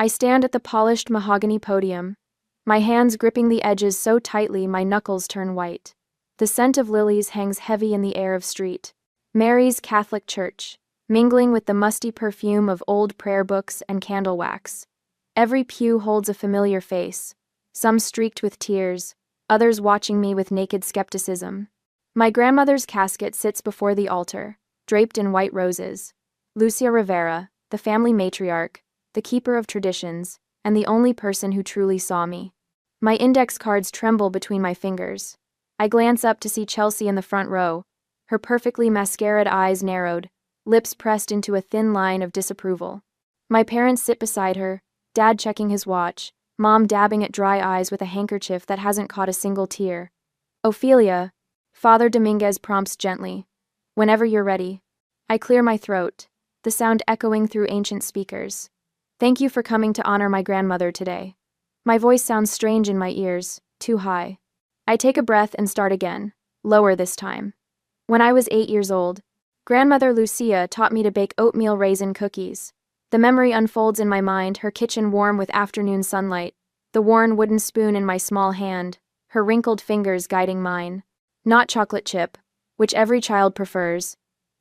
I stand at the polished mahogany podium, my hands gripping the edges so tightly my knuckles turn white. The scent of lilies hangs heavy in the air of St. Mary's Catholic Church, mingling with the musty perfume of old prayer books and candle wax. Every pew holds a familiar face, some streaked with tears, others watching me with naked skepticism. My grandmother's casket sits before the altar, draped in white roses. Lucia Rivera, the family matriarch, the keeper of traditions, and the only person who truly saw me. My index cards tremble between my fingers. I glance up to see Chelsea in the front row, her perfectly mascaraed eyes narrowed, lips pressed into a thin line of disapproval. My parents sit beside her, Dad checking his watch, Mom dabbing at dry eyes with a handkerchief that hasn't caught a single tear. Ophelia, Father Dominguez prompts gently. Whenever you're ready. I clear my throat, the sound echoing through ancient speakers. Thank you for coming to honor my grandmother today. My voice sounds strange in my ears, too high. I take a breath and start again, lower this time. When I was 8 years old, Grandmother Lucia taught me to bake oatmeal raisin cookies. The memory unfolds in my mind, her kitchen warm with afternoon sunlight, the worn wooden spoon in my small hand, her wrinkled fingers guiding mine. Not chocolate chip, which every child prefers.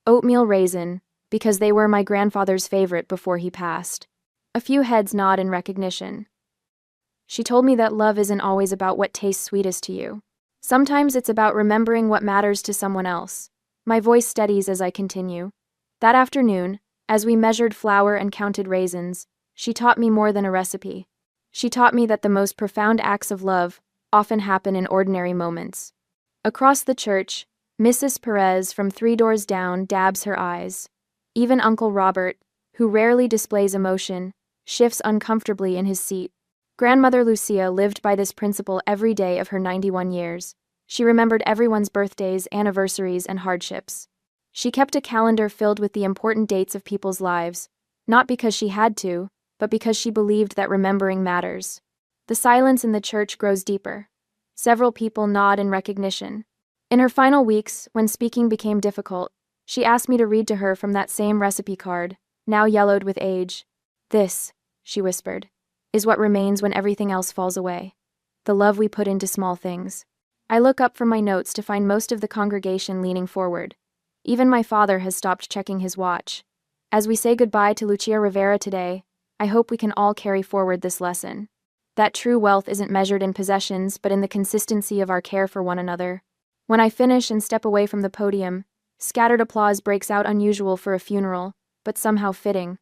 Oatmeal raisin, because they were my grandfather's favorite before he passed. A few heads nod in recognition. She told me that love isn't always about what tastes sweetest to you. Sometimes it's about remembering what matters to someone else. My voice steadies as I continue. That afternoon, as we measured flour and counted raisins, she taught me more than a recipe. She taught me that the most profound acts of love often happen in ordinary moments. Across the church, Mrs. Perez from 3 doors down dabs her eyes. Even Uncle Robert, who rarely displays emotion, shifts uncomfortably in his seat. Grandmother Lucia lived by this principle every day of her 91 years. She remembered everyone's birthdays, anniversaries, and hardships. She kept a calendar filled with the important dates of people's lives, not because she had to, but because she believed that remembering matters. The silence in the church grows deeper. Several people nod in recognition. In her final weeks, when speaking became difficult, she asked me to read to her from that same recipe card, now yellowed with age. This, she whispered, is what remains when everything else falls away. The love we put into small things. I look up from my notes to find most of the congregation leaning forward. Even my father has stopped checking his watch. As we say goodbye to Lucia Rivera today, I hope we can all carry forward this lesson. That true wealth isn't measured in possessions, but in the consistency of our care for one another. When I finish and step away from the podium, scattered applause breaks out, unusual for a funeral, but somehow fitting.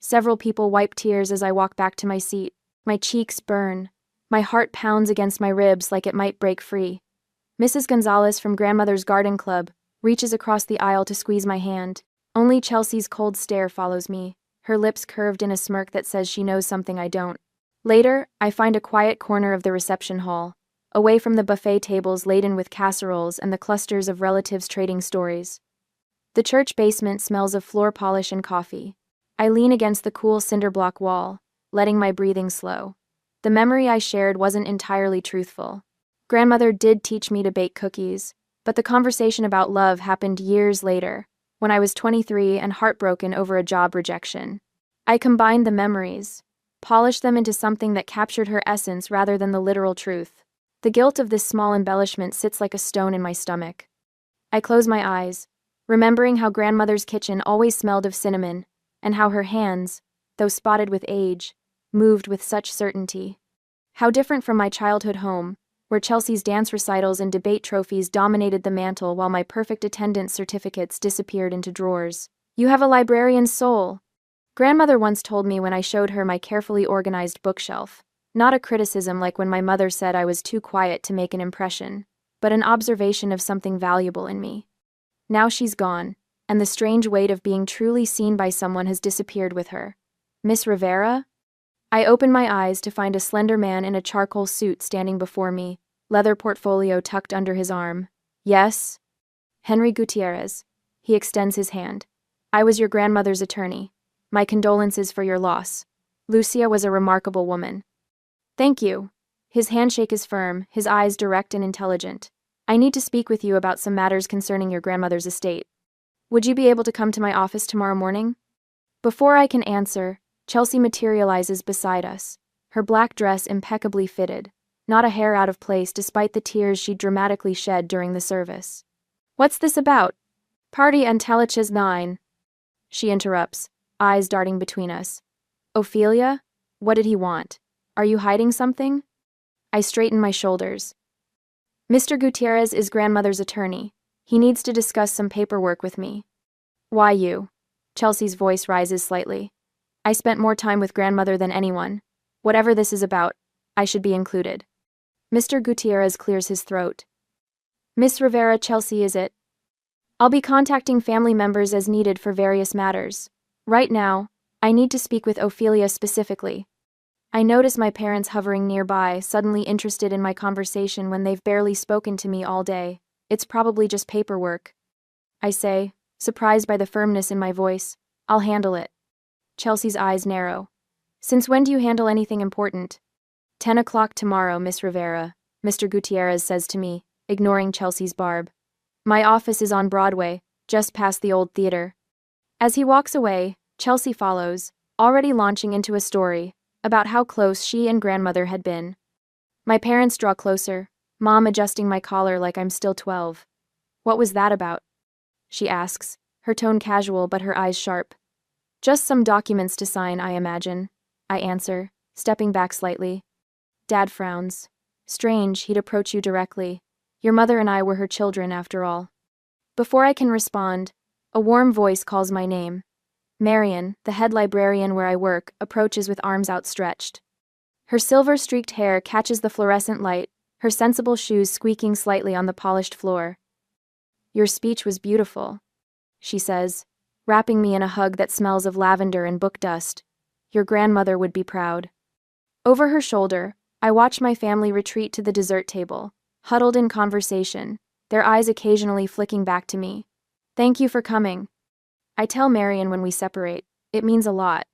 Several people wipe tears as I walk back to my seat. My cheeks burn. My heart pounds against my ribs like it might break free. Mrs. Gonzalez from Grandmother's Garden Club reaches across the aisle to squeeze my hand. Only Chelsea's cold stare follows me, her lips curved in a smirk that says she knows something I don't. Later, I find a quiet corner of the reception hall, away from the buffet tables laden with casseroles and the clusters of relatives trading stories. The church basement smells of floor polish and coffee. I lean against the cool cinder block wall, letting my breathing slow. The memory I shared wasn't entirely truthful. Grandmother did teach me to bake cookies, but the conversation about love happened years later, when I was 23 and heartbroken over a job rejection. I combined the memories, polished them into something that captured her essence rather than the literal truth. The guilt of this small embellishment sits like a stone in my stomach. I close my eyes, remembering how Grandmother's kitchen always smelled of cinnamon, and how her hands, though spotted with age, moved with such certainty. How different from my childhood home, where Chelsea's dance recitals and debate trophies dominated the mantel while my perfect attendance certificates disappeared into drawers. You have a librarian's soul, Grandmother once told me when I showed her my carefully organized bookshelf. Not a criticism like when my mother said I was too quiet to make an impression, but an observation of something valuable in me. Now she's gone, and the strange weight of being truly seen by someone has disappeared with her. Miss Rivera? I open my eyes to find a slender man in a charcoal suit standing before me, leather portfolio tucked under his arm. Yes? Henry Gutierrez. He extends his hand. I was your grandmother's attorney. My condolences for your loss. Lucia was a remarkable woman. Thank you. His handshake is firm, his eyes direct and intelligent. I need to speak with you about some matters concerning your grandmother's estate. Would you be able to come to my office tomorrow morning? Before I can answer, Chelsea materializes beside us, her black dress impeccably fitted, not a hair out of place despite the tears she dramatically shed during the service. "What's this about? Party Antelic's 9. She interrupts, eyes darting between us. "Ophelia? What did he want? Are you hiding something?" I straighten my shoulders. "Mr. Gutierrez is grandmother's attorney. He needs to discuss some paperwork with me." "Why you?" Chelsea's voice rises slightly. "I spent more time with grandmother than anyone. Whatever this is about, I should be included." Mr. Gutierrez clears his throat. "Miss Rivera, Chelsea, is it? I'll be contacting family members as needed for various matters. Right now, I need to speak with Ophelia specifically." I notice my parents hovering nearby, suddenly interested in my conversation when they've barely spoken to me all day. "It's probably just paperwork," I say, surprised by the firmness in my voice. "I'll handle it." Chelsea's eyes narrow. "Since when do you handle anything important?" 10 o'clock tomorrow, Miss Rivera," Mr. Gutierrez says to me, ignoring Chelsea's barb. "My office is on Broadway, just past the old theater." As he walks away, Chelsea follows, already launching into a story about how close she and grandmother had been. My parents draw closer, Mom adjusting my collar like I'm still 12. "What was that about?" she asks, her tone casual but her eyes sharp. "Just some documents to sign, I imagine," I answer, stepping back slightly. Dad frowns. "Strange, he'd approach you directly. Your mother and I were her children, after all." Before I can respond, a warm voice calls my name. Marian, the head librarian where I work, approaches with arms outstretched. Her silver-streaked hair catches the fluorescent light, her sensible shoes squeaking slightly on the polished floor. "Your speech was beautiful," she says, wrapping me in a hug that smells of lavender and book dust. "Your grandmother would be proud." Over her shoulder, I watch my family retreat to the dessert table, huddled in conversation, their eyes occasionally flicking back to me. "Thank you for coming," I tell Marian when we separate. "It means a lot."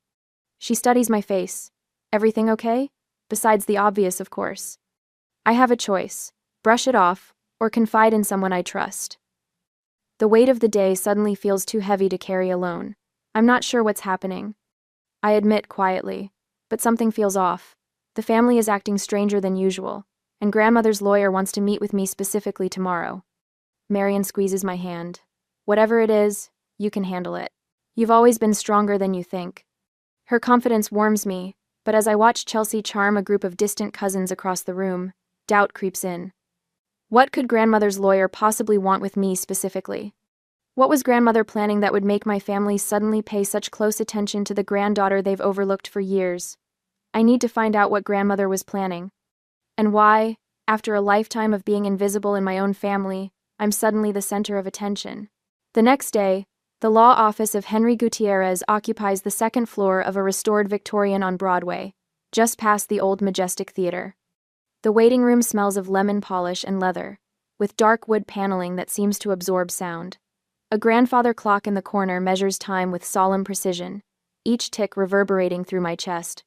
She studies my face. "Everything okay? Besides the obvious, of course." I have a choice: brush it off, or confide in someone I trust. The weight of the day suddenly feels too heavy to carry alone. I'm not sure what's happening, I admit quietly, but something feels off. The family is acting stranger than usual, and grandmother's lawyer wants to meet with me specifically tomorrow. Marian squeezes my hand. "Whatever it is, you can handle it. You've always been stronger than you think." Her confidence warms me, but as I watch Chelsea charm a group of distant cousins across the room, doubt creeps in. What could grandmother's lawyer possibly want with me specifically? What was grandmother planning that would make my family suddenly pay such close attention to the granddaughter they've overlooked for years? I need to find out what grandmother was planning. And why, after a lifetime of being invisible in my own family, I'm suddenly the center of attention. The next day, the law office of Henry Gutierrez occupies the second floor of a restored Victorian on Broadway, just past the old Majestic Theater. The waiting room smells of lemon polish and leather, with dark wood paneling that seems to absorb sound. A grandfather clock in the corner measures time with solemn precision, each tick reverberating through my chest.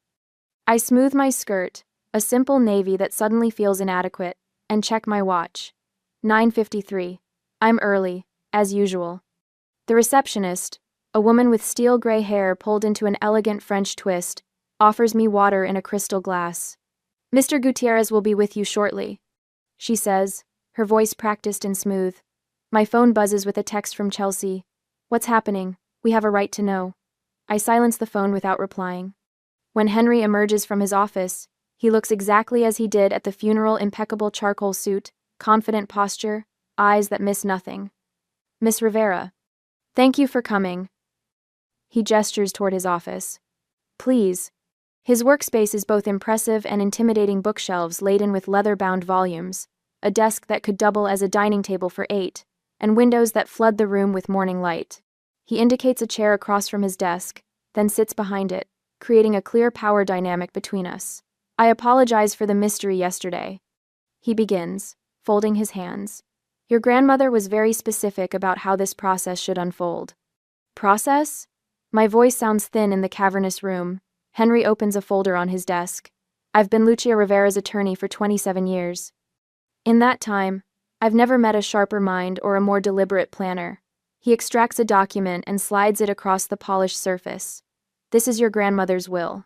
I smooth my skirt, a simple navy that suddenly feels inadequate, and check my watch. 9:53. I'm early, as usual. The receptionist, a woman with steel gray hair pulled into an elegant French twist, offers me water in a crystal glass. "Mr. Gutierrez will be with you shortly," she says, her voice practiced and smooth. My phone buzzes with a text from Chelsea. "What's happening? We have a right to know." I silence the phone without replying. When Henry emerges from his office, he looks exactly as he did at the funeral: impeccable charcoal suit, confident posture, eyes that miss nothing. "Miss Rivera. Thank you for coming." He gestures toward his office. "Please." His workspace is both impressive and intimidating: bookshelves laden with leather-bound volumes, a desk that could double as a dining table for 8, and windows that flood the room with morning light. He indicates a chair across from his desk, then sits behind it, creating a clear power dynamic between us. "I apologize for the mystery yesterday," he begins, folding his hands. "Your grandmother was very specific about how this process should unfold." "Process?" My voice sounds thin in the cavernous room. Henry opens a folder on his desk. "I've been Lucia Rivera's attorney for 27 years. In that time, I've never met a sharper mind or a more deliberate planner." He extracts a document and slides it across the polished surface. This is your grandmother's will.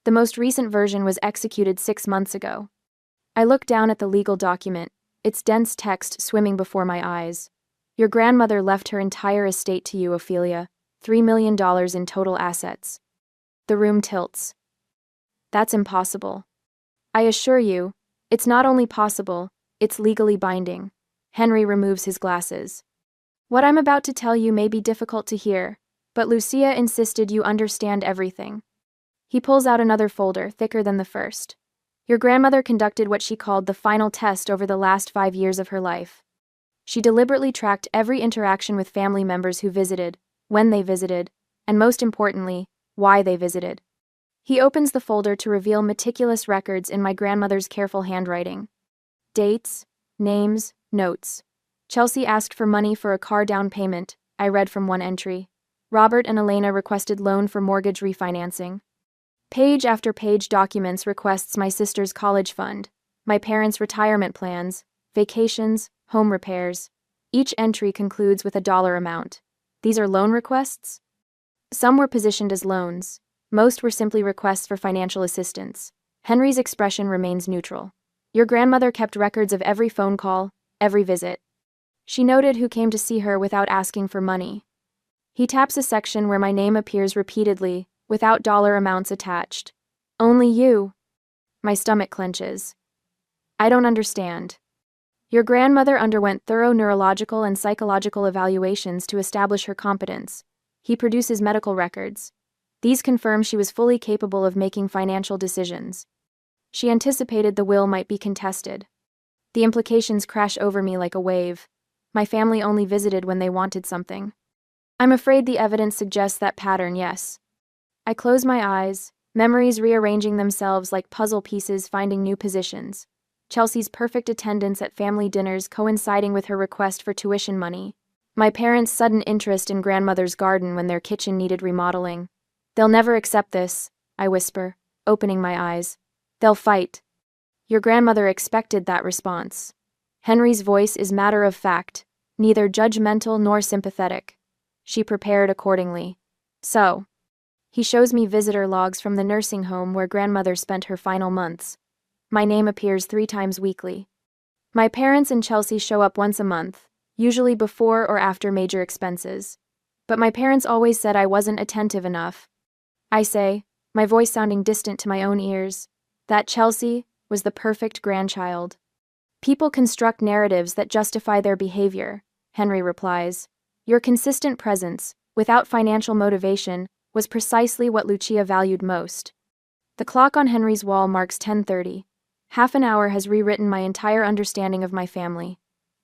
The most recent version was executed 6 months ago. I look down at the legal document, its dense text swimming before my eyes. Your grandmother left her entire estate to you, Ophelia, $3 million in total assets. The room tilts. That's impossible. I assure you, it's not only possible, it's legally binding. Henry removes his glasses. What I'm about to tell you may be difficult to hear, but Lucia insisted you understand everything. He pulls out another folder, thicker than the first. Your grandmother conducted what she called the final test over the last 5 years of her life. She deliberately tracked every interaction with family members who visited, when they visited, and most importantly, why they visited. He opens the folder to reveal meticulous records in my grandmother's careful handwriting. Dates, names, notes. Chelsea asked for money for a car down payment, I read from one entry. Robert and Elena requested loan for mortgage refinancing. Page after page documents requests my sister's college fund, my parents' retirement plans, vacations, home repairs. Each entry concludes with a dollar amount. These are loan requests? Some were positioned as loans. Most were simply requests for financial assistance. Henry's expression remains neutral. Your grandmother kept records of every phone call, every visit. She noted who came to see her without asking for money. He taps a section where my name appears repeatedly, without dollar amounts attached. Only you. My stomach clenches. I don't understand. Your grandmother underwent thorough neurological and psychological evaluations to establish her competence. He produces medical records. These confirm she was fully capable of making financial decisions. She anticipated the will might be contested. The implications crash over me like a wave. My family only visited when they wanted something. I'm afraid the evidence suggests that pattern, yes. I close my eyes, memories rearranging themselves like puzzle pieces finding new positions. Chelsea's perfect attendance at family dinners coinciding with her request for tuition money. My parents' sudden interest in grandmother's garden when their kitchen needed remodeling. They'll never accept this, I whisper, opening my eyes. They'll fight. Your grandmother expected that response. Henry's voice is matter of fact, neither judgmental nor sympathetic. She prepared accordingly. So. He shows me visitor logs from the nursing home where grandmother spent her final months. My name appears 3 times weekly. My parents and Chelsea show up once a month, usually before or after major expenses. But my parents always said I wasn't attentive enough. I say, my voice sounding distant to my own ears, that Chelsea was the perfect grandchild. People construct narratives that justify their behavior, Henry replies. Your consistent presence, without financial motivation, was precisely what Lucia valued most. The clock on Henry's wall marks 10:30. Half an hour has rewritten my entire understanding of my family.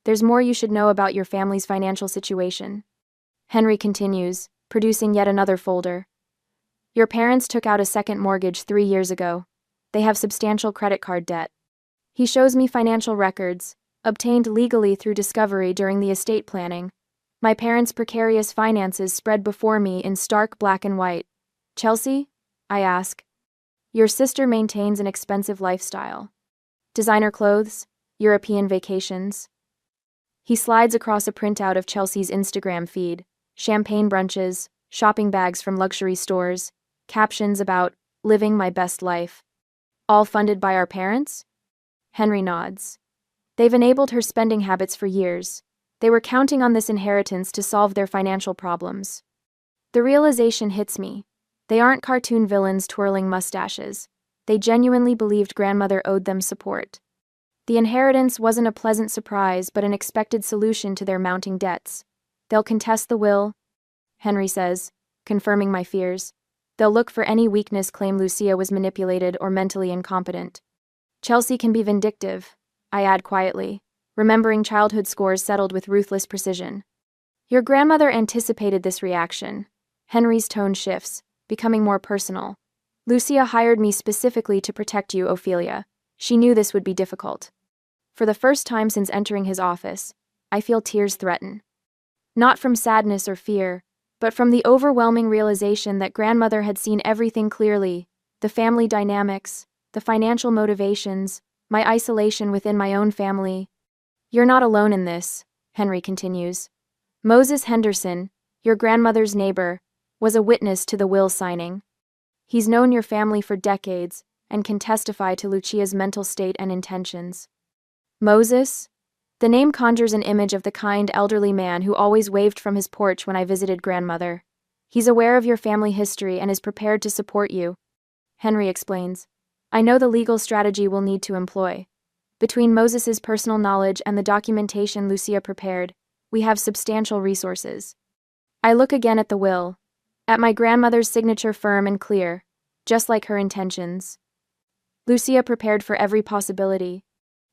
There's more you should know about your family's financial situation. Henry continues, producing yet another folder. Your parents took out a second mortgage 3 years ago. They have substantial credit card debt. He shows me financial records, obtained legally through discovery during the estate planning. My parents' precarious finances spread before me in stark black and white. Chelsea? I ask. Your sister maintains an expensive lifestyle. Designer clothes, European vacations. He slides across a printout of Chelsea's Instagram feed, champagne brunches, shopping bags from luxury stores, captions about living my best life. All funded by our parents? Henry nods. They've enabled her spending habits for years. They were counting on this inheritance to solve their financial problems. The realization hits me. They aren't cartoon villains twirling mustaches. They genuinely believed grandmother owed them support. The inheritance wasn't a pleasant surprise but an expected solution to their mounting debts. They'll contest the will, Henry says, confirming my fears. They'll look for any weakness, claim Lucia was manipulated or mentally incompetent. Chelsea can be vindictive, I add quietly, remembering childhood scores settled with ruthless precision. Your grandmother anticipated this reaction. Henry's tone shifts, becoming more personal. Lucia hired me specifically to protect you, Ophelia. She knew this would be difficult. For the first time since entering his office, I feel tears threaten. Not from sadness or fear, but from the overwhelming realization that grandmother had seen everything clearly, the family dynamics, the financial motivations, my isolation within my own family. You're not alone in this, Henry continues. Moses Henderson, your grandmother's neighbor, was a witness to the will signing. He's known your family for decades and can testify to Lucia's mental state and intentions. Moses? The name conjures an image of the kind elderly man who always waved from his porch when I visited grandmother. He's aware of your family history and is prepared to support you. Henry explains. I know the legal strategy we'll need to employ. Between Moses's personal knowledge and the documentation Lucia prepared, we have substantial resources. I look again at the will, at my grandmother's signature firm and clear, just like her intentions. Lucia prepared for every possibility,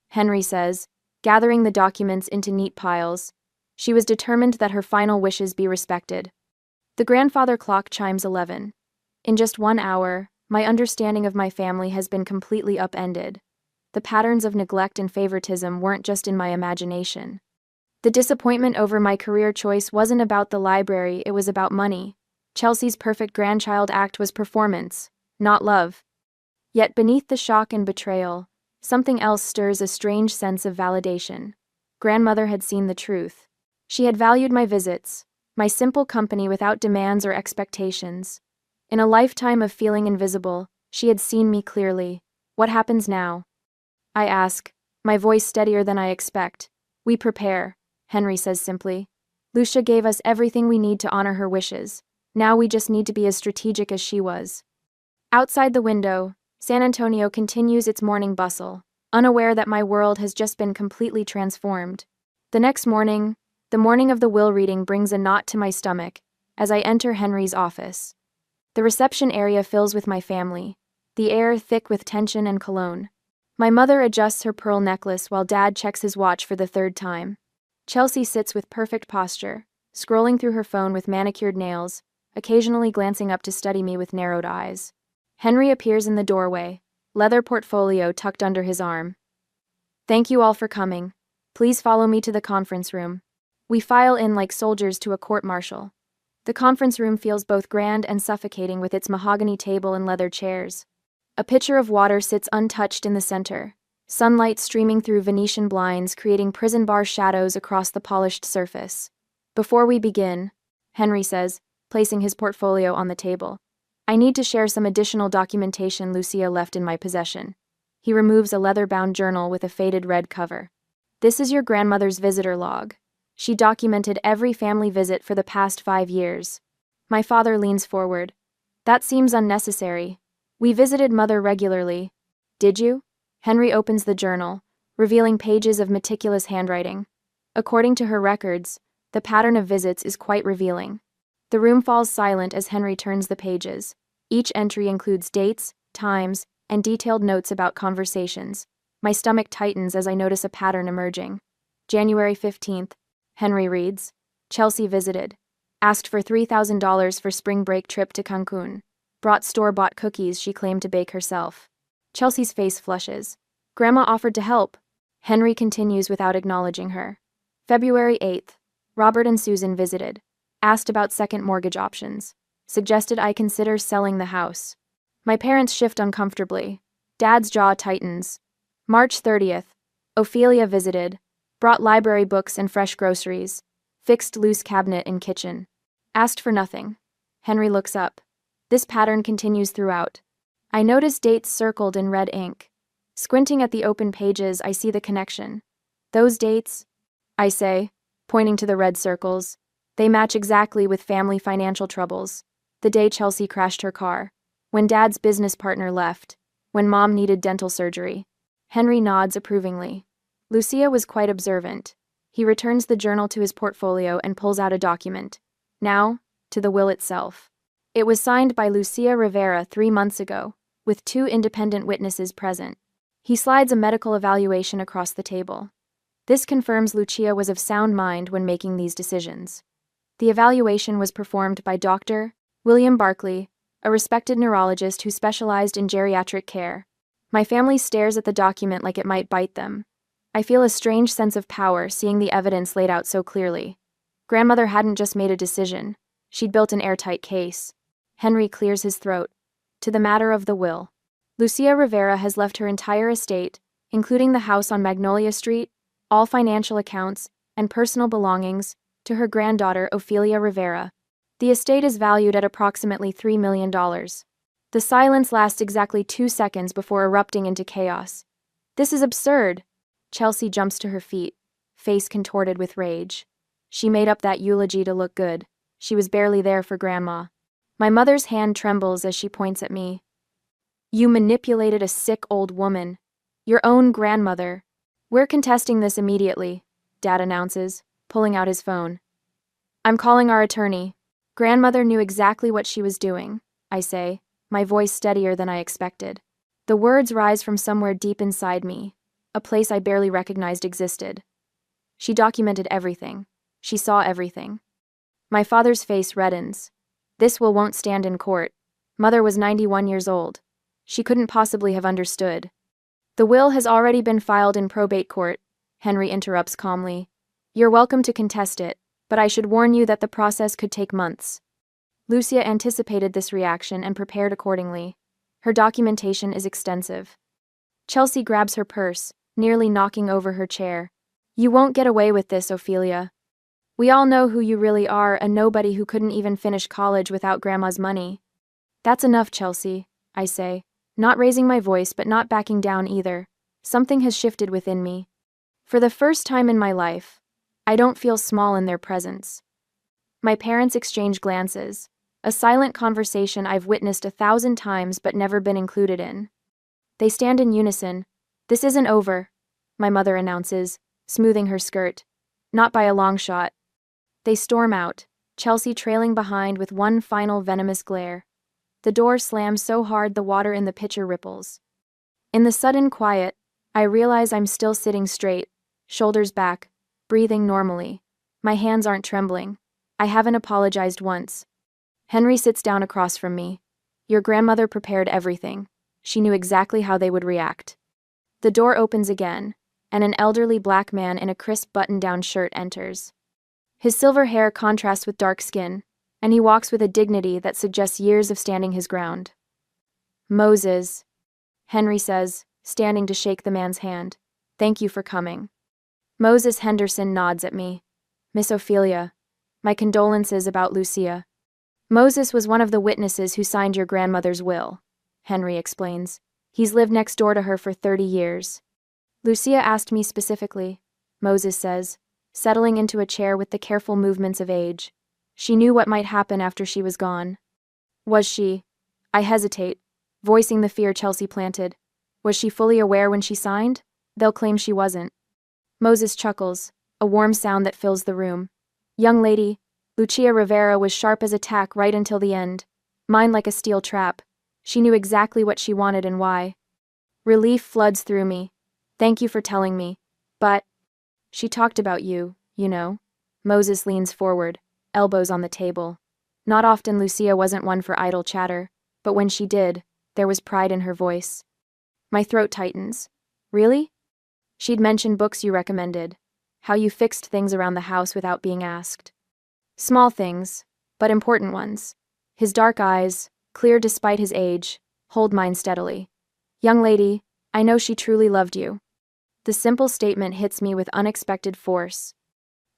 Henry says, gathering the documents into neat piles. She was determined that her final wishes be respected. The grandfather clock chimes 11. In just 1 hour, my understanding of my family has been completely upended. The patterns of neglect and favoritism weren't just in my imagination. The disappointment over my career choice wasn't about the library, it was about money. Chelsea's perfect grandchild act was performance, not love. Yet beneath the shock and betrayal, something else stirs a strange sense of validation. Grandmother had seen the truth. She had valued my visits, my simple company without demands or expectations. In a lifetime of feeling invisible, she had seen me clearly. What happens now? I ask, my voice steadier than I expect. We prepare, Henry says simply. Lucia gave us everything we need to honor her wishes. Now we just need to be as strategic as she was. Outside the window, San Antonio continues its morning bustle, unaware that my world has just been completely transformed. The next morning, the morning of the will reading, brings a knot to my stomach as I enter Henry's office. The reception area fills with my family, the air thick with tension and cologne. My mother adjusts her pearl necklace while Dad checks his watch for the 3rd time. Chelsea sits with perfect posture, scrolling through her phone with manicured nails, occasionally glancing up to study me with narrowed eyes. Henry appears in the doorway, leather portfolio tucked under his arm. Thank you all for coming. Please follow me to the conference room. We file in like soldiers to a court-martial. The conference room feels both grand and suffocating with its mahogany table and leather chairs. A pitcher of water sits untouched in the center, sunlight streaming through Venetian blinds creating prison bar shadows across the polished surface. Before we begin, Henry says, placing his portfolio on the table, I need to share some additional documentation Lucia left in my possession. He removes a leather-bound journal with a faded red cover. This is your grandmother's visitor log. She documented every family visit for the past 5 years. My father leans forward. That seems unnecessary. We visited Mother regularly. Did you? Henry opens the journal, revealing pages of meticulous handwriting. According to her records, the pattern of visits is quite revealing. The room falls silent as Henry turns the pages. Each entry includes dates, times, and detailed notes about conversations. My stomach tightens as I notice a pattern emerging. January 15th, Henry reads. Chelsea visited. Asked for $3,000 for spring break trip to Cancun. Brought store-bought cookies she claimed to bake herself. Chelsea's face flushes. Grandma offered to help. Henry continues without acknowledging her. February 8th. Robert and Susan visited. Asked about second mortgage options. Suggested I consider selling the house. My parents shift uncomfortably. Dad's jaw tightens. March 30th. Ophelia visited. Brought library books and fresh groceries. Fixed loose cabinet in kitchen. Asked for nothing. Henry looks up. This pattern continues throughout. I notice dates circled in red ink. Squinting at the open pages, I see the connection. Those dates, I say, pointing to the red circles, they match exactly with family financial troubles. The day Chelsea crashed her car. When Dad's business partner left. When Mom needed dental surgery. Henry nods approvingly. Lucia was quite observant. He returns the journal to his portfolio and pulls out a document. Now, to the will itself. It was signed by Lucia Rivera 3 months ago, with 2 independent witnesses present. He slides a medical evaluation across the table. This confirms Lucia was of sound mind when making these decisions. The evaluation was performed by Dr. William Barkley, a respected neurologist who specialized in geriatric care. My family stares at the document like it might bite them. I feel a strange sense of power seeing the evidence laid out so clearly. Grandmother hadn't just made a decision. She'd built an airtight case. Henry clears his throat. To the matter of the will. Lucia Rivera has left her entire estate, including the house on Magnolia Street, all financial accounts, and personal belongings, to her granddaughter Ophelia Rivera. The estate is valued at approximately $3 million. The silence lasts exactly 2 seconds before erupting into chaos. This is absurd. Chelsea jumps to her feet, face contorted with rage. She made up that eulogy to look good. She was barely there for Grandma. My mother's hand trembles as she points at me. You manipulated a sick old woman. Your own grandmother. We're contesting this immediately, Dad announces, pulling out his phone. I'm calling our attorney. Grandmother knew exactly what she was doing, I say, my voice steadier than I expected. The words rise from somewhere deep inside me, a place I barely recognized existed. She documented everything. She saw everything. My father's face reddens. This won't stand in court. Mother was 91 years old. She couldn't possibly have understood. The will has already been filed in probate court, Henry interrupts calmly. You're welcome to contest it, but I should warn you that the process could take months. Lucia anticipated this reaction and prepared accordingly. Her documentation is extensive. Chelsea grabs her purse, nearly knocking over her chair. You won't get away with this, Ophelia. We all know who you really are, a nobody who couldn't even finish college without Grandma's money. That's enough, Chelsea, I say, not raising my voice but not backing down either. Something has shifted within me. For the first time in my life, I don't feel small in their presence. My parents exchange glances, a silent conversation I've witnessed 1,000 times but never been included in. They stand in unison. This isn't over, my mother announces, smoothing her skirt. Not by a long shot. They storm out, Chelsea trailing behind with one final venomous glare. The door slams so hard the water in the pitcher ripples. In the sudden quiet, I realize I'm still sitting straight, shoulders back, breathing normally. My hands aren't trembling. I haven't apologized once. Henry sits down across from me. Your grandmother prepared everything. She knew exactly how they would react. The door opens again, and an elderly black man in a crisp button-down shirt enters. His silver hair contrasts with dark skin, and he walks with a dignity that suggests years of standing his ground. Moses, Henry says, standing to shake the man's hand. Thank you for coming. Moses Henderson nods at me. Miss Ophelia, my condolences about Lucia. Moses was one of the witnesses who signed your grandmother's will, Henry explains. He's lived next door to her for 30 years. Lucia asked me specifically, Moses says, settling into a chair with the careful movements of age. She knew what might happen after she was gone. Was she? I hesitate, voicing the fear Chelsea planted. Was she fully aware when she signed? They'll claim she wasn't. Moses chuckles, a warm sound that fills the room. Young lady, Lucia Rivera was sharp as a tack right until the end. Mine like a steel trap. She knew exactly what she wanted and why. Relief floods through me. Thank you for telling me. But she talked about you, you know. Moses leans forward, elbows on the table. Not often Lucia wasn't one for idle chatter, but when she did, there was pride in her voice. My throat tightens. Really? She'd mentioned books you recommended. How you fixed things around the house without being asked. Small things, but important ones. His dark eyes, clear despite his age, hold mine steadily. Young lady, I know she truly loved you. The simple statement hits me with unexpected force.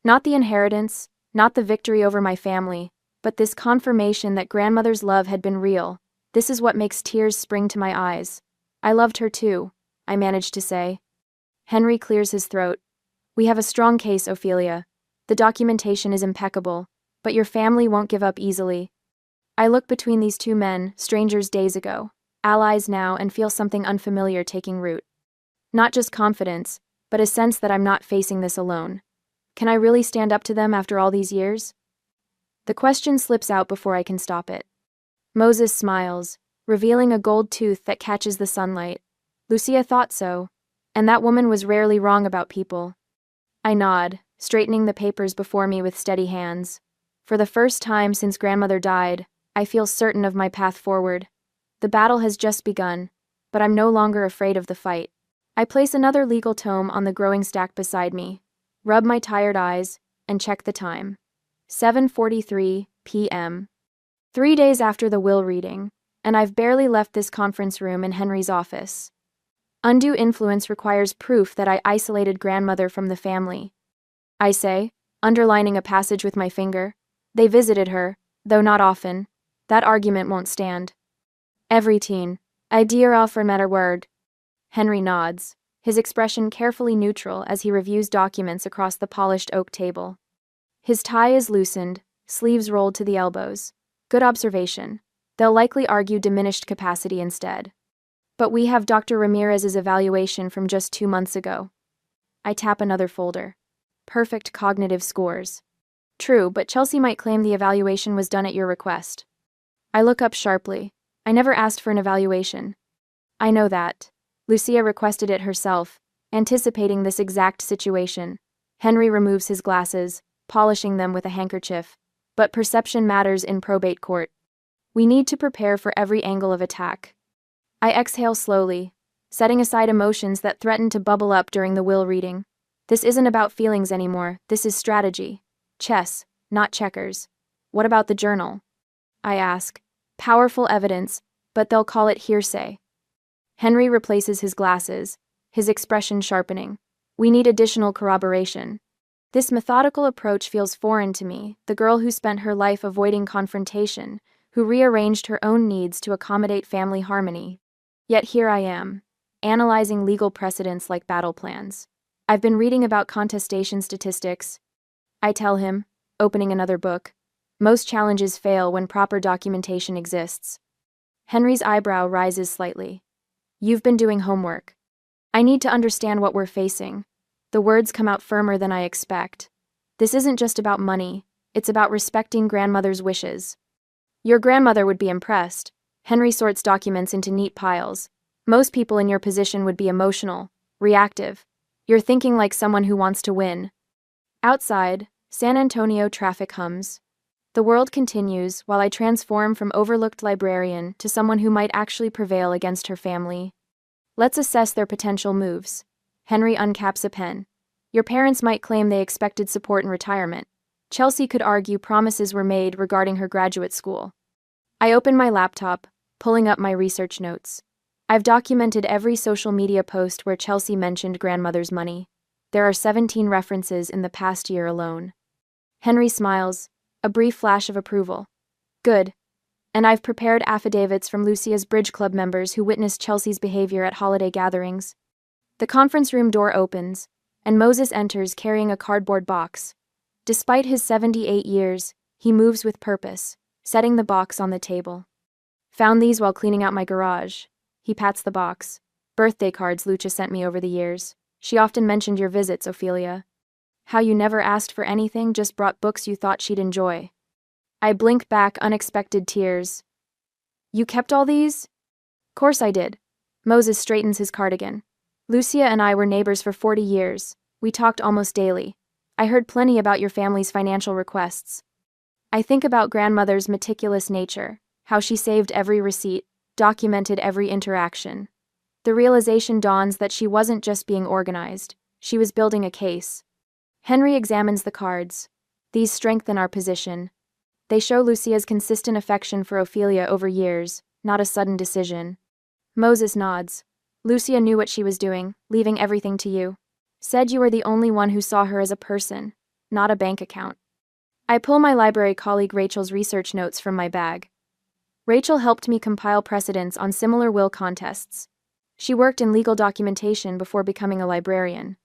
Not the inheritance, not the victory over my family, but this confirmation that grandmother's love had been real. This is what makes tears spring to my eyes. I loved her too, I managed to say. Henry clears his throat. We have a strong case, Ophelia. The documentation is impeccable, but your family won't give up easily. I look between these two men, strangers days ago, allies now, and feel something unfamiliar taking root. Not just confidence, but a sense that I'm not facing this alone. Can I really stand up to them after all these years? The question slips out before I can stop it. Moses smiles, revealing a gold tooth that catches the sunlight. Lucia thought so, and that woman was rarely wrong about people. I nod, straightening the papers before me with steady hands. For the first time since grandmother died, I feel certain of my path forward. The battle has just begun, but I'm no longer afraid of the fight. I place another legal tome on the growing stack beside me, rub my tired eyes, and check the time. 7:43 p.m. 3 days after the will reading, and I've barely left this conference room in Henry's office. Undue influence requires proof that I isolated grandmother from the family. I say, underlining a passage with my finger. They visited her, though not often. That argument won't stand. Every teen. I dear offer matter word. Henry nods, his expression carefully neutral as he reviews documents across the polished oak table. His tie is loosened, sleeves rolled to the elbows. Good observation. They'll likely argue diminished capacity instead. But we have Dr. Ramirez's evaluation from just 2 months ago. I tap another folder. Perfect cognitive scores. True, but Chelsea might claim the evaluation was done at your request. I look up sharply. I never asked for an evaluation. I know that. Lucia requested it herself, anticipating this exact situation. Henry removes his glasses, polishing them with a handkerchief. But perception matters in probate court. We need to prepare for every angle of attack. I exhale slowly, setting aside emotions that threaten to bubble up during the will reading. This isn't about feelings anymore, this is strategy. Chess, not checkers. What about the journal? I ask. Powerful evidence, but they'll call it hearsay. Henry replaces his glasses, his expression sharpening. We need additional corroboration. This methodical approach feels foreign to me, the girl who spent her life avoiding confrontation, who rearranged her own needs to accommodate family harmony. Yet here I am, analyzing legal precedents like battle plans. I've been reading about contestation statistics. I tell him, opening another book. Most challenges fail when proper documentation exists. Henry's eyebrow rises slightly. You've been doing homework. I need to understand what we're facing. The words come out firmer than I expect. This isn't just about money, it's about respecting grandmother's wishes. Your grandmother would be impressed. Henry sorts documents into neat piles. Most people in your position would be emotional, reactive. You're thinking like someone who wants to win. Outside, San Antonio traffic hums. The world continues while I transform from overlooked librarian to someone who might actually prevail against her family. Let's assess their potential moves. Henry uncaps a pen. Your parents might claim they expected support in retirement. Chelsea could argue promises were made regarding her graduate school. I open my laptop, pulling up my research notes. I've documented every social media post where Chelsea mentioned grandmother's money. There are 17 references in the past year alone. Henry smiles, a brief flash of approval. Good. And I've prepared affidavits from Lucia's bridge club members who witnessed Chelsea's behavior at holiday gatherings. The conference room door opens, and Moses enters carrying a cardboard box. Despite his 78 years, he moves with purpose, setting the box on the table. Found these while cleaning out my garage. He pats the box. Birthday cards Lucia sent me over the years. She often mentioned your visits, Ophelia. How you never asked for anything, just brought books you thought she'd enjoy. I blink back unexpected tears. You kept all these? Course I did. Moses straightens his cardigan. Lucia and I were neighbors for 40 years. We talked almost daily. I heard plenty about your family's financial requests. I think about grandmother's meticulous nature, how she saved every receipt, documented every interaction. The realization dawns that she wasn't just being organized, she was building a case. Henry examines the cards. These strengthen our position. They show Lucia's consistent affection for Ophelia over years, not a sudden decision. Moses nods. Lucia knew what she was doing, leaving everything to you. Said you were the only one who saw her as a person, not a bank account. I pull my library colleague Rachel's research notes from my bag. Rachel helped me compile precedents on similar will contests. She worked in legal documentation before becoming a librarian.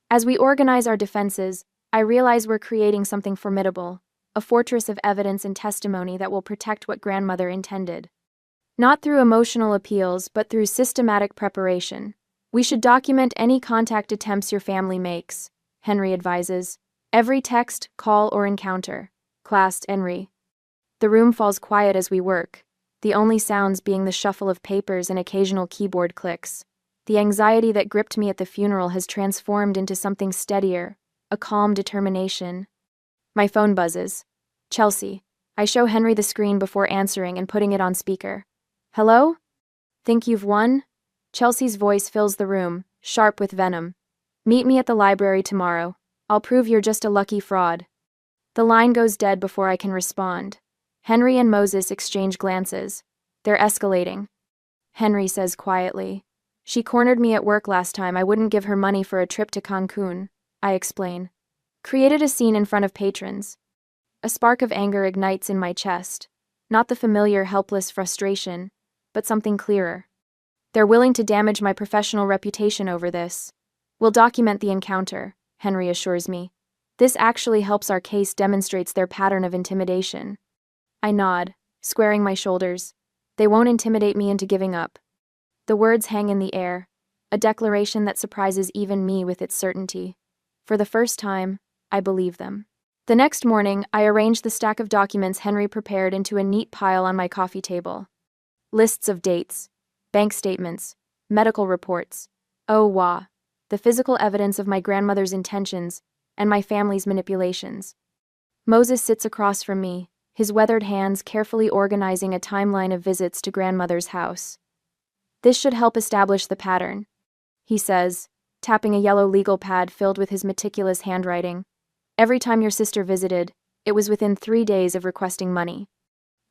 As we organize our defenses, I realize we're creating something formidable, a fortress of evidence and testimony that will protect what grandmother intended. Not through emotional appeals, but through systematic preparation. We should document any contact attempts your family makes, Henry advises. Every text, call, or encounter. Classed Henry. The room falls quiet as we work, the only sounds being the shuffle of papers and occasional keyboard clicks. The anxiety that gripped me at the funeral has transformed into something steadier, a calm determination. My phone buzzes. Chelsea. I show Henry the screen before answering and putting it on speaker. Hello? Think you've won? Chelsea's voice fills the room, sharp with venom. Meet me at the library tomorrow. I'll prove you're just a lucky fraud. The line goes dead before I can respond. Henry and Moses exchange glances. They're escalating. Henry says quietly. She cornered me at work last time. I wouldn't give her money for a trip to Cancun, I explain. Created a scene in front of patrons. A spark of anger ignites in my chest. Not the familiar, helpless frustration. but something clearer. They're willing to damage my professional reputation over this. We'll document the encounter, Henry assures me. This actually helps our case demonstrates their pattern of intimidation. I nod, squaring my shoulders. They won't intimidate me into giving up. The words hang in the air, a declaration that surprises even me with its certainty. For the first time, I believe them. The next morning, I arranged the stack of documents Henry prepared into a neat pile on my coffee table. Lists of dates, bank statements, medical reports. Oh, wah. The physical evidence of my grandmother's intentions and my family's manipulations. Moses sits across from me, his weathered hands carefully organizing a timeline of visits to grandmother's house. This should help establish the pattern, he says, tapping a yellow legal pad filled with his meticulous handwriting. Every time your sister visited, it was within 3 days of requesting money.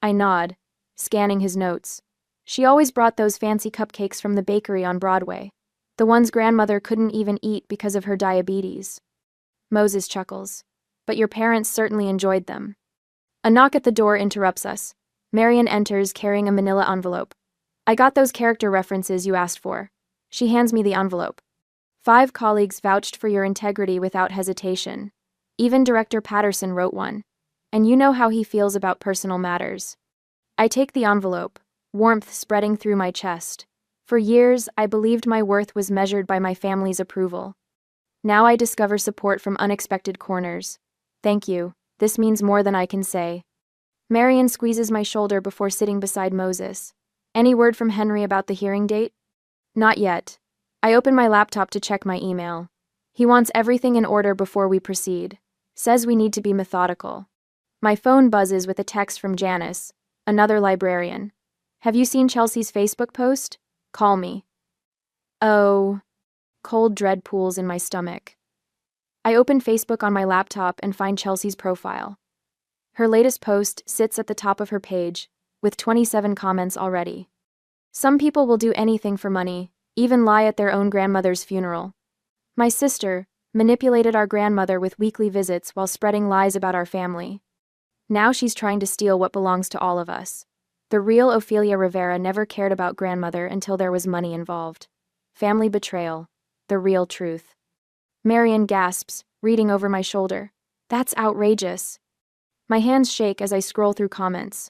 I nod, scanning his notes. She always brought those fancy cupcakes from the bakery on Broadway, the ones grandmother couldn't even eat because of her diabetes. Moses chuckles. But your parents certainly enjoyed them. A knock at the door interrupts us. Marian enters carrying a manila envelope. I got those character references you asked for. She hands me the envelope. 5 colleagues vouched for your integrity without hesitation. Even Director Patterson wrote one. And you know how he feels about personal matters. I take the envelope, warmth spreading through my chest. For years, I believed my worth was measured by my family's approval. Now I discover support from unexpected corners. Thank you. This means more than I can say. Marian squeezes my shoulder before sitting beside Moses. Any word from Henry about the hearing date? Not yet. I open my laptop to check my email. He wants everything in order before we proceed. Says we need to be methodical. My phone buzzes with a text from Janice, another librarian. Have you seen Chelsea's Facebook post? Call me. Oh. Cold dread pools in my stomach. I open Facebook on my laptop and find Chelsea's profile. Her latest post sits at the top of her page, with 27 comments already. Some people will do anything for money, even lie at their own grandmother's funeral. My sister manipulated our grandmother with weekly visits while spreading lies about our family. Now she's trying to steal what belongs to all of us. The real Ofelia Rivera never cared about grandmother until there was money involved. Family betrayal. The real truth. Marian gasps, reading over my shoulder. That's outrageous. My hands shake as I scroll through comments.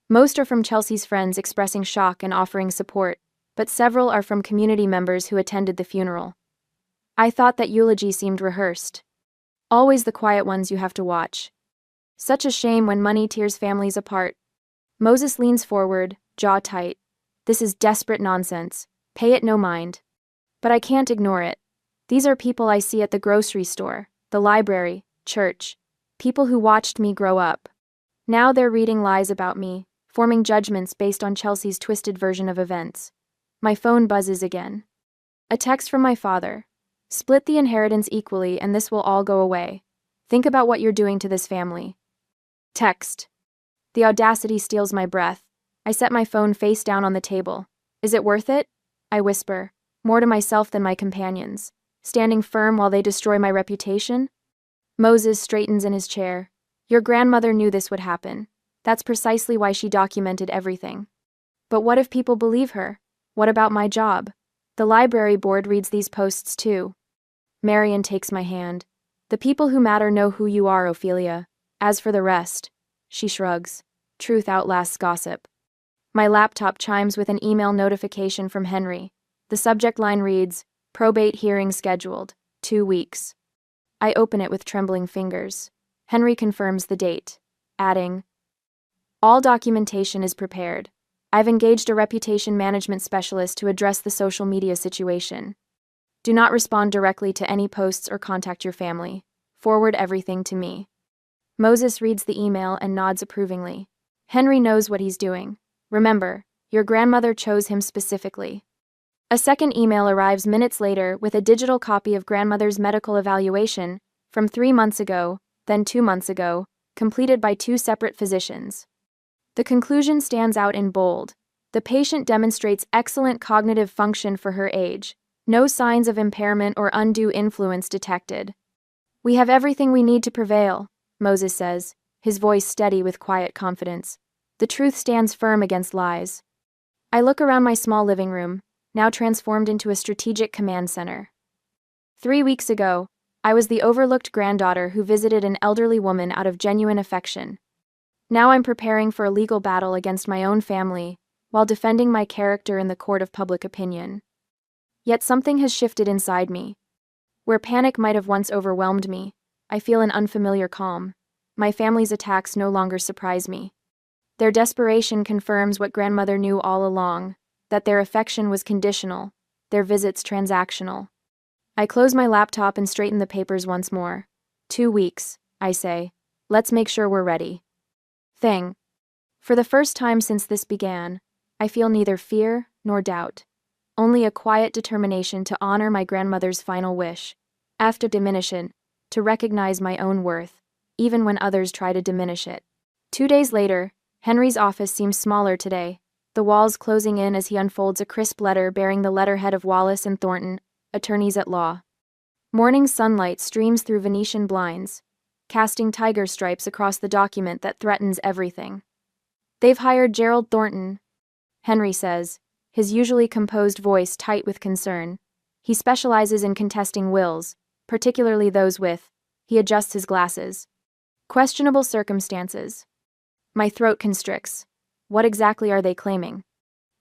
Most are from Chelsea's friends expressing shock and offering support, but several are from community members who attended the funeral. I thought that eulogy seemed rehearsed. Always the quiet ones you have to watch. Such a shame when money tears families apart. Moses leans forward, jaw tight. This is desperate nonsense. Pay it no mind. But I can't ignore it. These are people I see at the grocery store, the library, church. People who watched me grow up. Now they're reading lies about me, forming judgments based on Chelsea's twisted version of events. My phone buzzes again. A text from my father. Split the inheritance equally and this will all go away. Think about what you're doing to this family. Text. The audacity steals my breath. I set my phone face down on the table. Is it worth it? I whisper, more to myself than my companions, standing firm while they destroy my reputation. Moses straightens in his chair. Your grandmother knew this would happen. That's precisely why she documented everything. But what if people believe her? What about my job? The library board reads these posts too. Marian takes my hand. The people who matter know who you are, Ophelia. As for the rest, she shrugs. Truth outlasts gossip. My laptop chimes with an email notification from Henry. The subject line reads, Probate hearing scheduled. 2 weeks. I open it with trembling fingers. Henry confirms the date, adding, All documentation is prepared. I've engaged a reputation management specialist to address the social media situation. Do not respond directly to any posts or contact your family. Forward everything to me. Moses reads the email and nods approvingly. Henry knows what he's doing. Remember, your grandmother chose him specifically. A second email arrives minutes later with a digital copy of grandmother's medical evaluation from 3 months ago, then 2 months ago, completed by 2 separate physicians. The conclusion stands out in bold. The patient demonstrates excellent cognitive function for her age. No signs of impairment or undue influence detected. We have everything we need to prevail, Moses says, his voice steady with quiet confidence. The truth stands firm against lies. I look around my small living room, now transformed into a strategic command center. 3 weeks ago, I was the overlooked granddaughter who visited an elderly woman out of genuine affection. Now I'm preparing for a legal battle against my own family, while defending my character in the court of public opinion. Yet something has shifted inside me. Where panic might have once overwhelmed me, I feel an unfamiliar calm. My family's attacks no longer surprise me. Their desperation confirms what grandmother knew all along, that their affection was conditional, their visits transactional. I close my laptop and straighten the papers once more. 2 weeks, I say. Let's make sure we're ready. For the first time since this began, I feel neither fear nor doubt. Only a quiet determination to honor my grandmother's final wish, after diminution, to recognize my own worth, even when others try to diminish it. 2 days later, Henry's office seems smaller today, the walls closing in as he unfolds a crisp letter bearing the letterhead of Wallace and Thornton, attorneys at law. Morning sunlight streams through Venetian blinds, casting tiger stripes across the document that threatens everything. They've hired Gerald Thornton, Henry says, his usually composed voice tight with concern. He specializes in contesting wills, particularly those with, he adjusts his glasses, questionable circumstances. My throat constricts. What exactly are they claiming?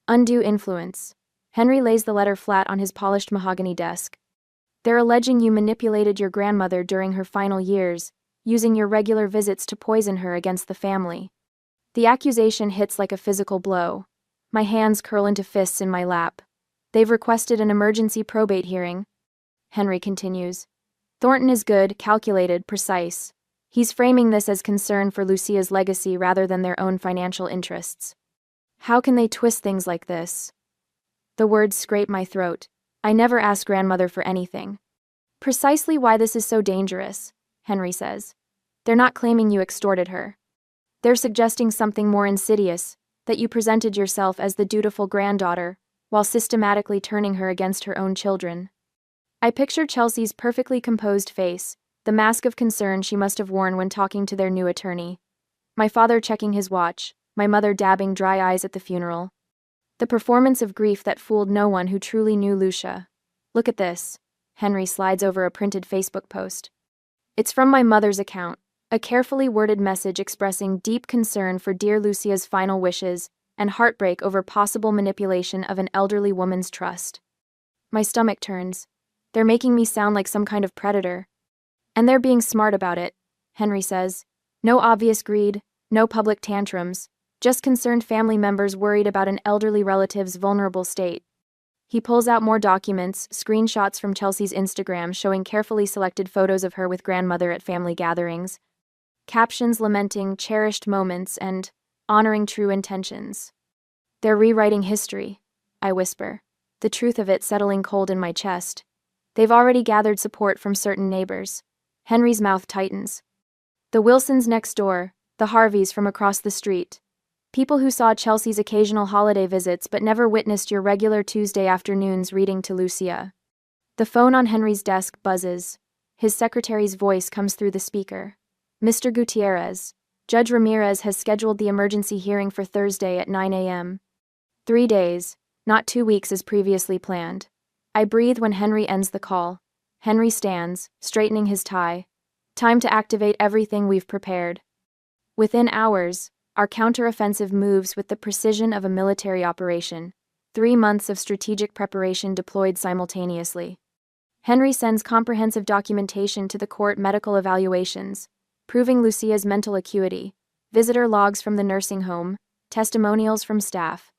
Undue influence. Henry lays the letter flat on his polished mahogany desk. They're alleging you manipulated your grandmother during her final years, using your regular visits to poison her against the family. The accusation hits like a physical blow. My hands curl into fists in my lap. They've requested an emergency probate hearing. Henry continues. Thornton is good, calculated, precise. He's framing this as concern for Lucia's legacy rather than their own financial interests. How can they twist things like this? The words scrape my throat. I never asked grandmother for anything. Precisely why this is so dangerous, Henry says. They're not claiming you extorted her. They're suggesting something more insidious, that you presented yourself as the dutiful granddaughter, while systematically turning her against her own children. I picture Chelsea's perfectly composed face, the mask of concern she must have worn when talking to their new attorney. My father checking his watch, my mother dabbing dry eyes at the funeral. The performance of grief that fooled no one who truly knew Lucia. Look at this. Henry slides over a printed Facebook post. It's from my mother's account, a carefully worded message expressing deep concern for dear Lucia's final wishes and heartbreak over possible manipulation of an elderly woman's trust. My stomach turns. They're making me sound like some kind of predator. And they're being smart about it, Henry says. No obvious greed, no public tantrums, just concerned family members worried about an elderly relative's vulnerable state. He pulls out more documents, screenshots from Chelsea's Instagram showing carefully selected photos of her with grandmother at family gatherings, captions lamenting cherished moments and honoring true intentions. They're rewriting history, I whisper, the truth of it settling cold in my chest. They've already gathered support from certain neighbors. Henry's mouth tightens. The Wilsons next door, the Harveys from across the street. People who saw Chelsea's occasional holiday visits but never witnessed your regular Tuesday afternoons reading to Lucia. The phone on Henry's desk buzzes. His secretary's voice comes through the speaker. Mr. Gutierrez, Judge Ramirez has scheduled the emergency hearing for Thursday at 9 a.m. 3 days, not 2 weeks as previously planned. I breathe when Henry ends the call. Henry stands, straightening his tie. Time to activate everything we've prepared. Within hours, our counteroffensive moves with the precision of a military operation. 3 months of strategic preparation deployed simultaneously. Henry sends comprehensive documentation to the court medical evaluations, proving Lucia's mental acuity, visitor logs from the nursing home, testimonials from staff.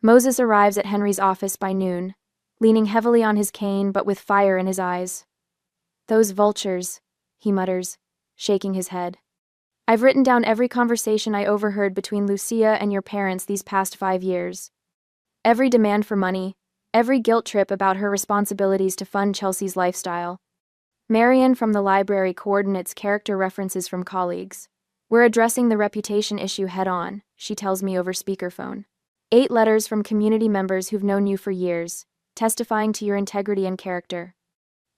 Moses arrives at Henry's office by noon, leaning heavily on his cane but with fire in his eyes. Those vultures, he mutters, shaking his head. I've written down every conversation I overheard between Lucia and your parents these past 5 years. Every demand for money, every guilt trip about her responsibilities to fund Chelsea's lifestyle. Marion from the library coordinates character references from colleagues. We're addressing the reputation issue head-on, she tells me over speakerphone. 8 letters from community members who've known you for years, testifying to your integrity and character.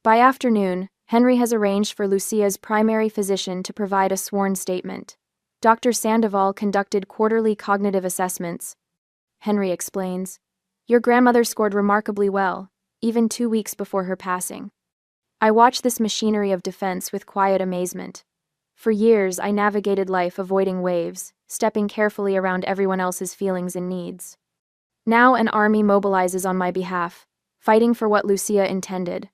By afternoon, Henry has arranged for Lucia's primary physician to provide a sworn statement. Dr. Sandoval conducted quarterly cognitive assessments. Henry explains. Your grandmother scored remarkably well, even 2 weeks before her passing. I watch this machinery of defense with quiet amazement. For years, I navigated life avoiding waves, stepping carefully around everyone else's feelings and needs. Now an army mobilizes on my behalf, fighting for what Lucia intended.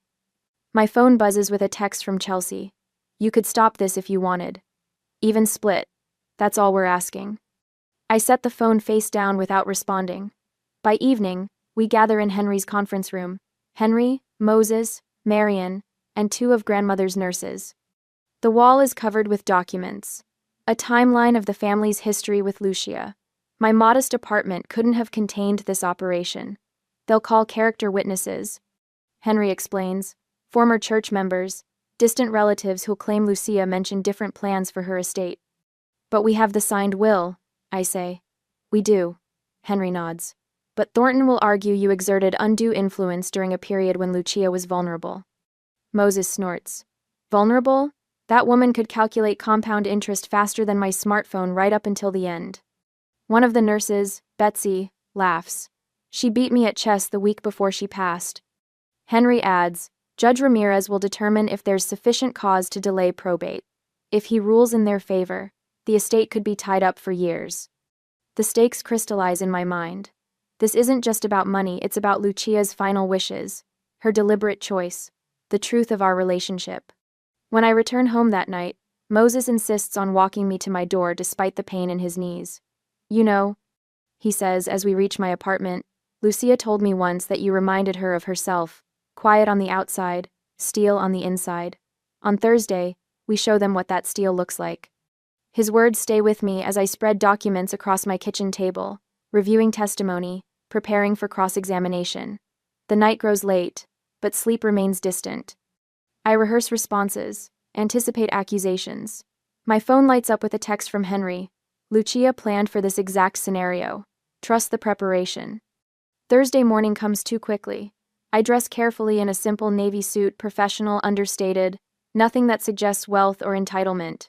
My phone buzzes with a text from Chelsea. You could stop this if you wanted. Even split. That's all we're asking. I set the phone face down without responding. By evening, we gather in Henry's conference room. Henry, Moses, Marian, and 2 of grandmother's nurses. The wall is covered with documents. A timeline of the family's history with Lucia. My modest apartment couldn't have contained this operation. They'll call character witnesses. Henry explains. Former church members, distant relatives who'll claim Lucia mentioned different plans for her estate. But we have the signed will, I say. We do. Henry nods. But Thornton will argue you exerted undue influence during a period when Lucia was vulnerable. Moses snorts. Vulnerable? That woman could calculate compound interest faster than my smartphone right up until the end. One of the nurses, Betsy, laughs. She beat me at chess the week before she passed. Henry adds, Judge Ramirez will determine if there's sufficient cause to delay probate. If he rules in their favor, the estate could be tied up for years. The stakes crystallize in my mind. This isn't just about money, it's about Lucia's final wishes, her deliberate choice, the truth of our relationship. When I return home that night, Moses insists on walking me to my door despite the pain in his knees. You know, he says as we reach my apartment, Lucia told me once that you reminded her of herself, quiet on the outside, steel on the inside. On Thursday, we show them what that steel looks like. His words stay with me as I spread documents across my kitchen table, reviewing testimony, preparing for cross-examination. The night grows late, but sleep remains distant. I rehearse responses, anticipate accusations. My phone lights up with a text from Henry. Lucia planned for this exact scenario. Trust the preparation. Thursday morning comes too quickly. I dress carefully in a simple navy suit, professional, understated, nothing that suggests wealth or entitlement.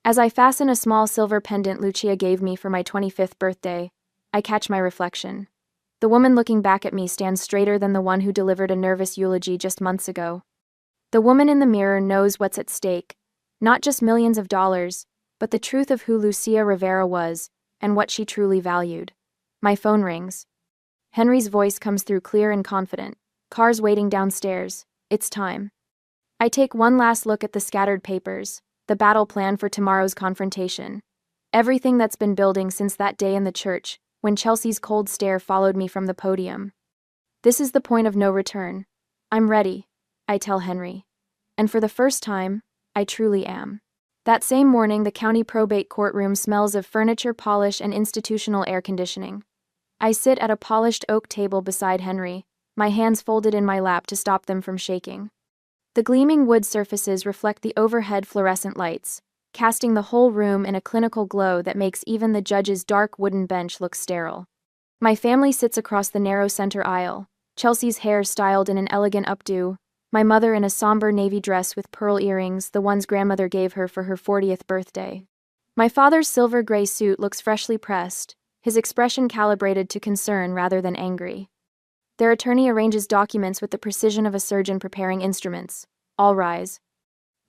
As I fasten a small silver pendant Lucia gave me for my 25th birthday, I catch my reflection. The woman looking back at me stands straighter than the one who delivered a nervous eulogy just months ago. The woman in the mirror knows what's at stake, not just millions of dollars, but the truth of who Lucia Rivera was and what she truly valued. My phone rings. Henry's voice comes through clear and confident. Cars waiting downstairs. It's time. I take one last look at the scattered papers, the battle plan for tomorrow's confrontation. Everything that's been building since that day in the church, when Chelsea's cold stare followed me from the podium. This is the point of no return. I'm ready, I tell Henry. And for the first time, I truly am. That same morning, the county probate courtroom smells of furniture polish and institutional air conditioning. I sit at a polished oak table beside Henry, my hands folded in my lap to stop them from shaking. The gleaming wood surfaces reflect the overhead fluorescent lights, casting the whole room in a clinical glow that makes even the judge's dark wooden bench look sterile. My family sits across the narrow center aisle, Chelsea's hair styled in an elegant updo, my mother in a somber navy dress with pearl earrings, the ones grandmother gave her for her 40th birthday. My father's silver gray suit looks freshly pressed, his expression calibrated to concern rather than angry. Their attorney arranges documents with the precision of a surgeon preparing instruments. All rise.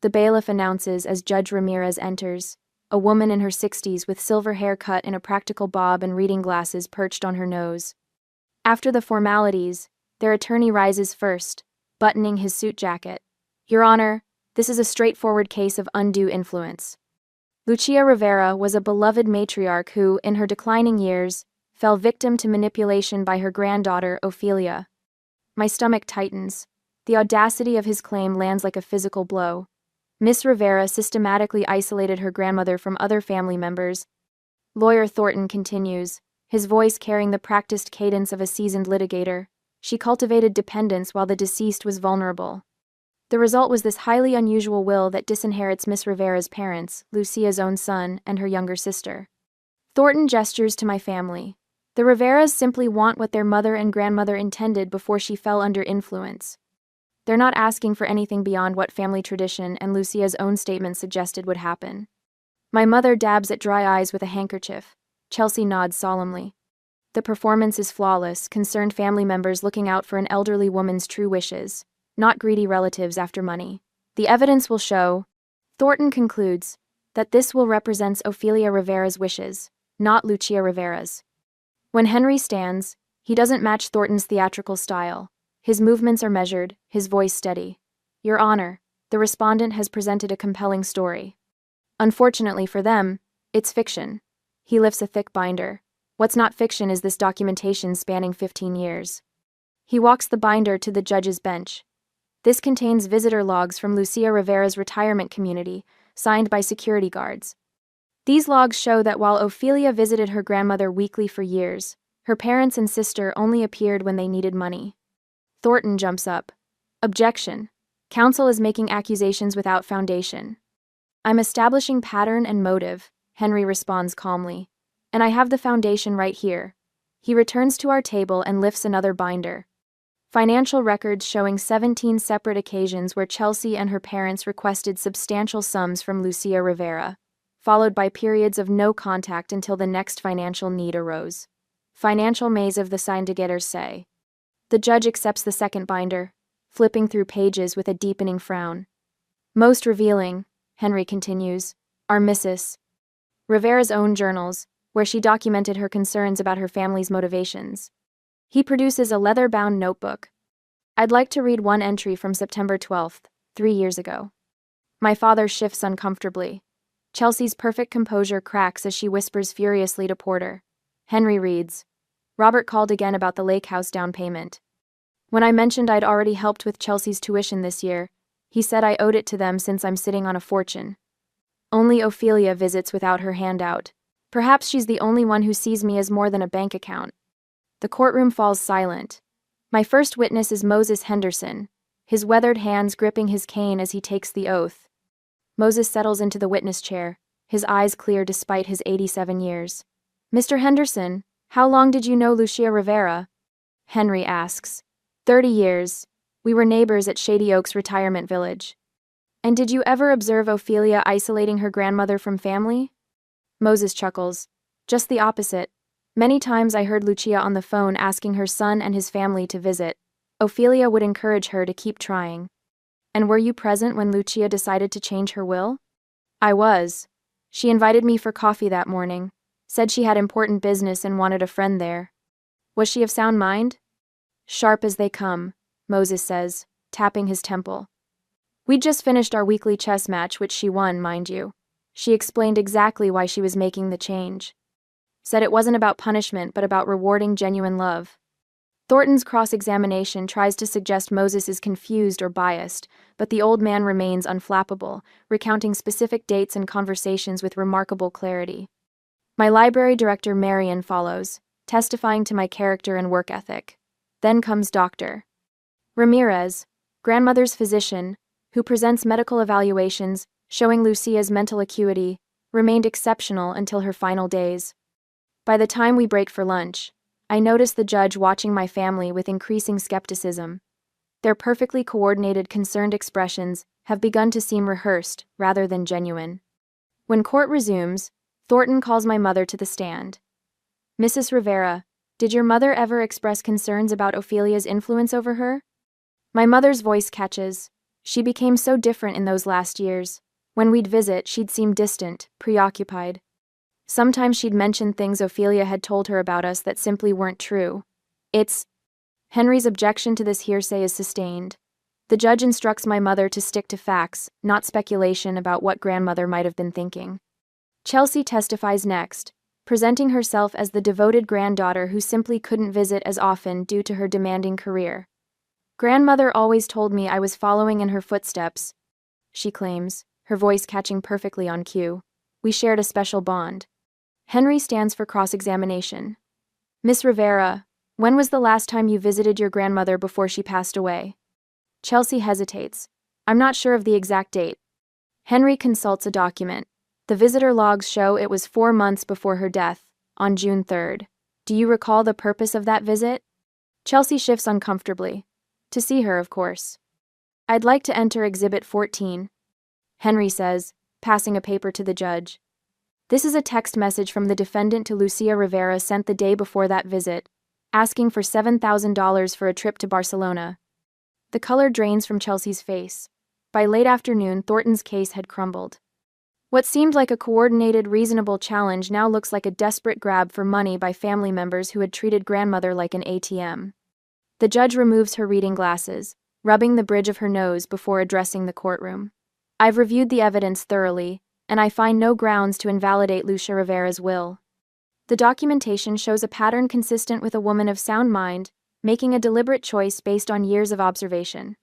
The bailiff announces as Judge Ramirez enters, a woman in her 60s with silver hair cut in a practical bob and reading glasses perched on her nose. After the formalities, their attorney rises first, buttoning his suit jacket. Your Honor, this is a straightforward case of undue influence. Lucia Rivera was a beloved matriarch who, in her declining years, fell victim to manipulation by her granddaughter, Ophelia. My stomach tightens. The audacity of his claim lands like a physical blow. Miss Rivera systematically isolated her grandmother from other family members. Lawyer Thornton continues, his voice carrying the practiced cadence of a seasoned litigator. She cultivated dependence while the deceased was vulnerable. The result was this highly unusual will that disinherits Miss Rivera's parents, Lucia's own son, and her younger sister. Thornton gestures to my family. The Riveras simply want what their mother and grandmother intended before she fell under influence. They're not asking for anything beyond what family tradition and Lucia's own statement suggested would happen. My mother dabs at dry eyes with a handkerchief. Chelsea nods solemnly. The performance is flawless, concerned family members looking out for an elderly woman's true wishes, not greedy relatives after money. The evidence will show, Thornton concludes, that this will represents Ofelia Rivera's wishes, not Lucia Rivera's. When Henry stands, he doesn't match Thornton's theatrical style. His movements are measured, his voice steady. Your Honor, the respondent has presented a compelling story. Unfortunately for them, it's fiction. He lifts a thick binder. What's not fiction is this documentation spanning 15 years. He walks the binder to the judge's bench. This contains visitor logs from Lucia Rivera's retirement community, signed by security guards. These logs show that while Ofelia visited her grandmother weekly for years, her parents and sister only appeared when they needed money. Thornton jumps up. Objection. Counsel is making accusations without foundation. I'm establishing pattern and motive, Henry responds calmly. And I have the foundation right here. He returns to our table and lifts another binder. Financial records showing 17 separate occasions where Chelsea and her parents requested substantial sums from Lucia Rivera, followed by periods of no contact until the next financial need arose. Financial maze of the sign-to-getters say. The judge accepts the second binder, flipping through pages with a deepening frown. Most revealing, Henry continues, are Mrs. Rivera's own journals, where she documented her concerns about her family's motivations. He produces a leather-bound notebook. I'd like to read one entry from September 12th, 3 years ago. My father shifts uncomfortably. Chelsea's perfect composure cracks as she whispers furiously to Porter. Henry reads, Robert called again about the lake house down payment. When I mentioned I'd already helped with Chelsea's tuition this year, he said I owed it to them since I'm sitting on a fortune. Only Ofelia visits without her hand out. Perhaps she's the only one who sees me as more than a bank account. The courtroom falls silent. My first witness is Moses Henderson, his weathered hands gripping his cane as he takes the oath. Moses settles into the witness chair, his eyes clear despite his 87 years. Mr. Henderson, how long did you know Lucia Rivera? Henry asks. 30 years. We were neighbors at Shady Oaks Retirement Village. And did you ever observe Ofelia isolating her grandmother from family? Moses chuckles. Just the opposite. Many times I heard Lucia on the phone asking her son and his family to visit. Ofelia would encourage her to keep trying. And were you present when Lucia decided to change her will? I was. She invited me for coffee that morning, said she had important business and wanted a friend there. Was she of sound mind? Sharp as they come, Moses says, tapping his temple. We'd just finished our weekly chess match, which she won, mind you. She explained exactly why she was making the change. Said it wasn't about punishment, but about rewarding genuine love. Thornton's cross-examination tries to suggest Moses is confused or biased, but the old man remains unflappable, recounting specific dates and conversations with remarkable clarity. My library director Marion follows, testifying to my character and work ethic. Then comes Dr. Ramirez, grandmother's physician, who presents medical evaluations showing Lucia's mental acuity remained exceptional until her final days. By the time we break for lunch, I notice the judge watching my family with increasing skepticism. Their perfectly coordinated, concerned expressions have begun to seem rehearsed rather than genuine. When court resumes, Thornton calls my mother to the stand. Mrs. Rivera, did your mother ever express concerns about Ophelia's influence over her? My mother's voice catches. She became so different in those last years. When we'd visit, she'd seem distant, preoccupied. Sometimes she'd mention things Ofelia had told her about us that simply weren't true. Henry's objection to this hearsay is sustained. The judge instructs my mother to stick to facts, not speculation about what grandmother might have been thinking. Chelsea testifies next, presenting herself as the devoted granddaughter who simply couldn't visit as often due to her demanding career. Grandmother always told me I was following in her footsteps, she claims, her voice catching perfectly on cue. We shared a special bond. Henry stands for cross-examination. Miss Rivera, when was the last time you visited your grandmother before she passed away? Chelsea hesitates. I'm not sure of the exact date. Henry consults a document. The visitor logs show it was 4 months before her death, on June 3rd. Do you recall the purpose of that visit? Chelsea shifts uncomfortably. To see her, of course. I'd like to enter Exhibit 14. Henry says, passing a paper to the judge. This is a text message from the defendant to Lucia Rivera sent the day before that visit, asking for $7,000 for a trip to Barcelona. The color drains from Chelsea's face. By late afternoon, Thornton's case had crumbled. What seemed like a coordinated, reasonable challenge now looks like a desperate grab for money by family members who had treated grandmother like an ATM. The judge removes her reading glasses, rubbing the bridge of her nose before addressing the courtroom. I've reviewed the evidence thoroughly, and I find no grounds to invalidate Lucia Rivera's will. The documentation shows a pattern consistent with a woman of sound mind, making a deliberate choice based on years of observation.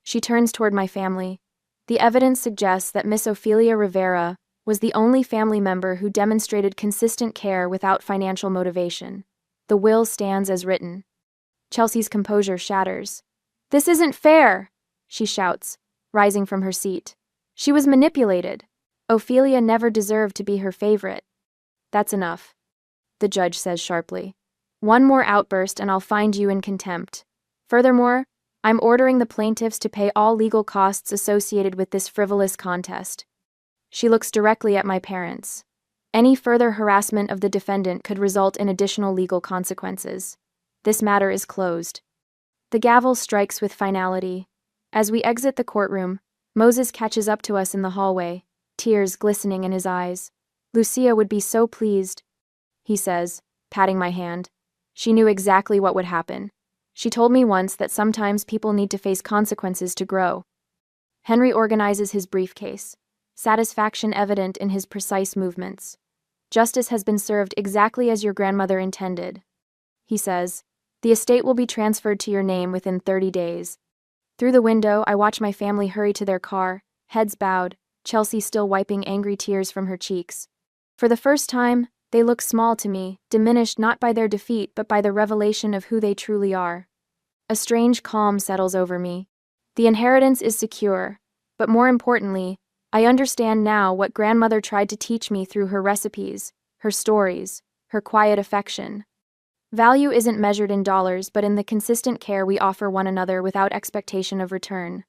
She turns toward my family. The evidence suggests that Miss Ophelia Rivera was the only family member who demonstrated consistent care without financial motivation. The will stands as written. Chelsea's composure shatters. "This isn't fair," she shouts, rising from her seat. "She was manipulated. Ophelia never deserved to be her favorite." "That's enough," the judge says sharply. "One more outburst and I'll find you in contempt. Furthermore, I'm ordering the plaintiffs to pay all legal costs associated with this frivolous contest." She looks directly at my parents. Any further harassment of the defendant could result in additional legal consequences. This matter is closed. The gavel strikes with finality. As we exit the courtroom, Moses catches up to us in the hallway, tears glistening in his eyes. "Lucia would be so pleased," he says, patting my hand. "She knew exactly what would happen. She told me once that sometimes people need to face consequences to grow." Henry organizes his briefcase, satisfaction evident in his precise movements. "Justice has been served exactly as your grandmother intended," he says. "The estate will be transferred to your name within 30 days. Through the window, I watch my family hurry to their car, heads bowed, Chelsea still wiping angry tears from her cheeks. For the first time, they look small to me, diminished not by their defeat but by the revelation of who they truly are. A strange calm settles over me. The inheritance is secure, but more importantly, I understand now what grandmother tried to teach me through her recipes, her stories, her quiet affection. Value isn't measured in dollars but in the consistent care we offer one another without expectation of return."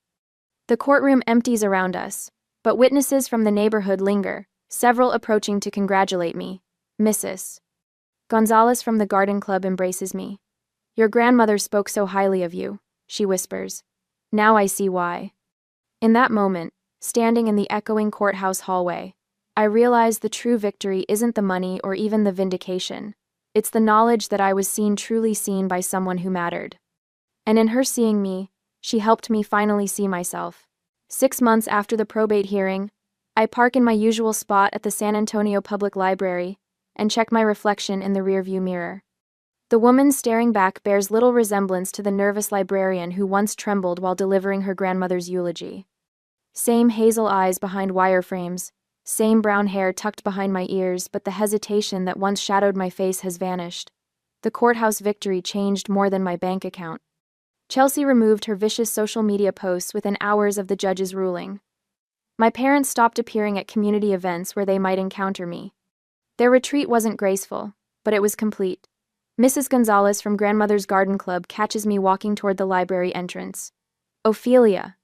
The courtroom empties around us, but witnesses from the neighborhood linger, several approaching to congratulate me. "Mrs. Gonzalez from the garden club embraces me. Your grandmother spoke so highly of you," she whispers. "Now I see why." In that moment, standing in the echoing courthouse hallway, I realize the true victory isn't the money or even the vindication. It's the knowledge that I was seen, truly seen by someone who mattered. And in her seeing me, she helped me finally see myself. 6 months after the probate hearing, I park in my usual spot at the San Antonio Public Library and check my reflection in the rearview mirror. The woman staring back bears little resemblance to the nervous librarian who once trembled while delivering her grandmother's eulogy. Same hazel eyes behind wireframes, same brown hair tucked behind my ears, but the hesitation that once shadowed my face has vanished. The courthouse victory changed more than my bank account. Chelsea removed her vicious social media posts within hours of the judge's ruling. My parents stopped appearing at community events where they might encounter me. Their retreat wasn't graceful, but it was complete. Mrs. Gonzalez from Grandmother's Garden Club catches me walking toward the library entrance. "Ophelia."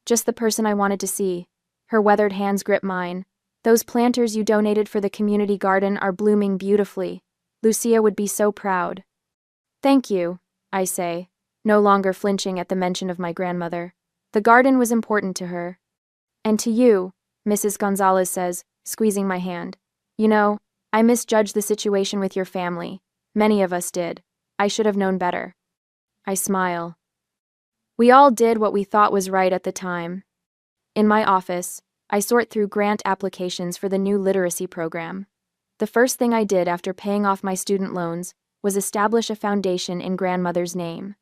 Just the person I wanted to see. Her weathered hands grip mine. "Those planters you donated for the community garden are blooming beautifully. Lucia would be so proud." "Thank you," I say, no longer flinching at the mention of my grandmother. The garden was important to her. "And to you," Mrs. Gonzalez says, squeezing my hand. "You know, I misjudged the situation with your family. Many of us did. I should have known better." I smile. We all did what we thought was right at the time. In my office, I sort through grant applications for the new literacy program. The first thing I did after paying off my student loans was establish a foundation in grandmother's name.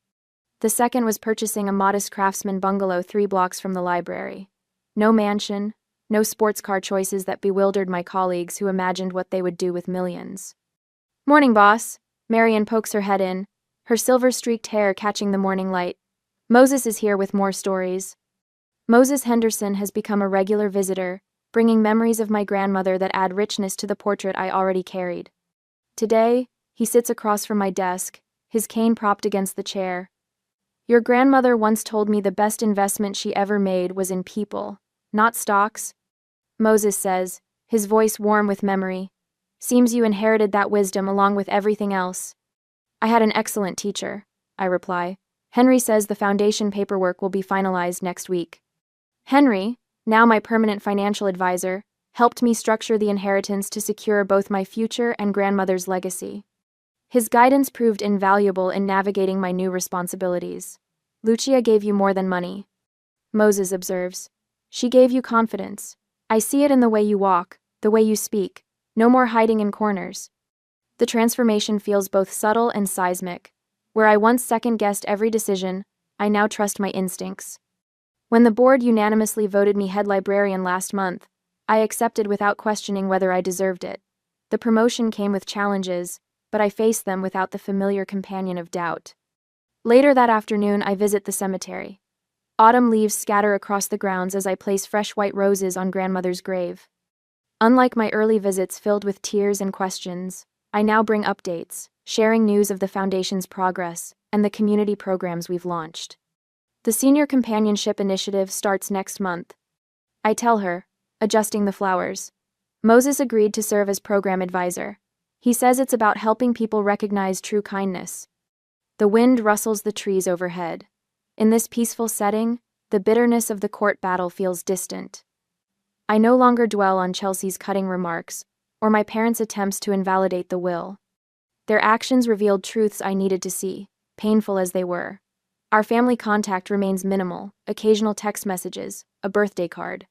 The second was purchasing a modest craftsman bungalow 3 blocks from the library. No mansion, no sports car choices that bewildered my colleagues who imagined what they would do with millions. "Morning, boss." Marian pokes her head in, her silver-streaked hair catching the morning light. "Moses is here with more stories." Moses Henderson has become a regular visitor, bringing memories of my grandmother that add richness to the portrait I already carried. Today, he sits across from my desk, his cane propped against the chair. "Your grandmother once told me the best investment she ever made was in people, not stocks," Moses says, his voice warm with memory. Seems you inherited that wisdom along with everything else. I had an excellent teacher, I reply. Henry says the foundation paperwork will be finalized next week. Henry, now my permanent financial advisor, helped me structure the inheritance to secure both my future and grandmother's legacy. His guidance proved invaluable in navigating my new responsibilities. Lucia gave you more than money, Moses observes. She gave you confidence. I see it in the way you walk, the way you speak. No more hiding in corners. The transformation feels both subtle and seismic. Where I once second-guessed every decision, I now trust my instincts. When the board unanimously voted me head librarian last month, I accepted without questioning whether I deserved it. The promotion came with challenges, but I faced them without the familiar companion of doubt. Later that afternoon, I visit the cemetery. Autumn leaves scatter across the grounds as I place fresh white roses on grandmother's grave. Unlike my early visits filled with tears and questions, I now bring updates, sharing news of the Foundation's progress and the community programs we've launched. The Senior Companionship Initiative starts next month. I tell her, adjusting the flowers. Moses agreed to serve as program advisor. He says it's about helping people recognize true kindness. The wind rustles the trees overhead. In this peaceful setting, the bitterness of the court battle feels distant. I no longer dwell on Chelsea's cutting remarks, or my parents' attempts to invalidate the will. Their actions revealed truths I needed to see, painful as they were. Our family contact remains minimal, occasional text messages, a birthday card.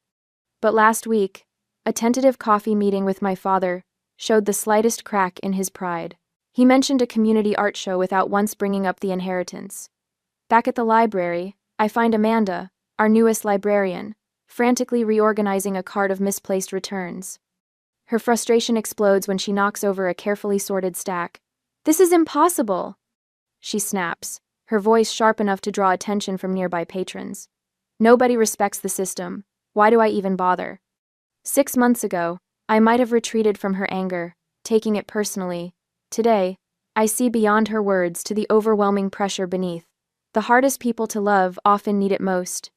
But last week, a tentative coffee meeting with my father showed the slightest crack in his pride. He mentioned a community art show without once bringing up the inheritance. Back at the library, I find Amanda, our newest librarian, frantically reorganizing a cart of misplaced returns. Her frustration explodes when she knocks over a carefully sorted stack. "This is impossible!" she snaps, her voice sharp enough to draw attention from nearby patrons. Nobody respects the system. Why do I even bother? 6 months ago, I might have retreated from her anger, taking it personally. Today, I see beyond her words to the overwhelming pressure beneath. The hardest people to love often need it most.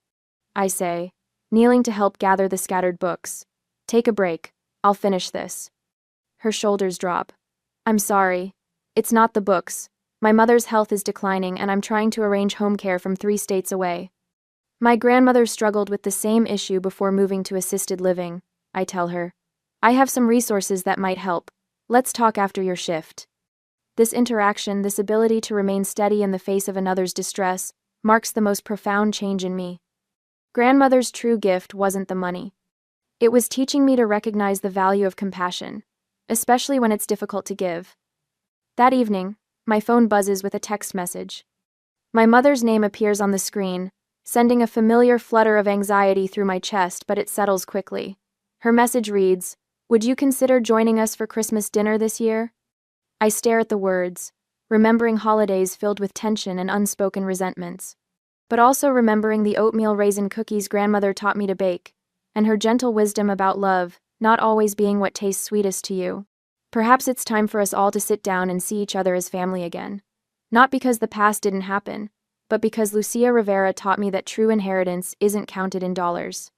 I say, kneeling to help gather the scattered books. "Take a break. I'll finish this." Her shoulders drop. "I'm sorry. It's not the books. My mother's health is declining and I'm trying to arrange home care from 3 states away." My grandmother struggled with the same issue before moving to assisted living, I tell her. "I have some resources that might help. Let's talk after your shift." This interaction, this ability to remain steady in the face of another's distress, marks the most profound change in me. Grandmother's true gift wasn't the money. It was teaching me to recognize the value of compassion, especially when it's difficult to give. That evening, my phone buzzes with a text message. My mother's name appears on the screen, sending a familiar flutter of anxiety through my chest, but it settles quickly. Her message reads, "Would you consider joining us for Christmas dinner this year?" I stare at the words, remembering holidays filled with tension and unspoken resentments, but also remembering the oatmeal raisin cookies grandmother taught me to bake, and her gentle wisdom about love, not always being what tastes sweetest to you. Perhaps it's time for us all to sit down and see each other as family again. Not because the past didn't happen, but because Lucia Rivera taught me that true inheritance isn't counted in dollars.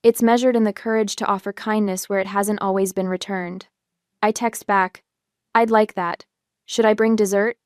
It's measured in the courage to offer kindness where it hasn't always been returned. I text back, "I'd like that. Should I bring dessert?"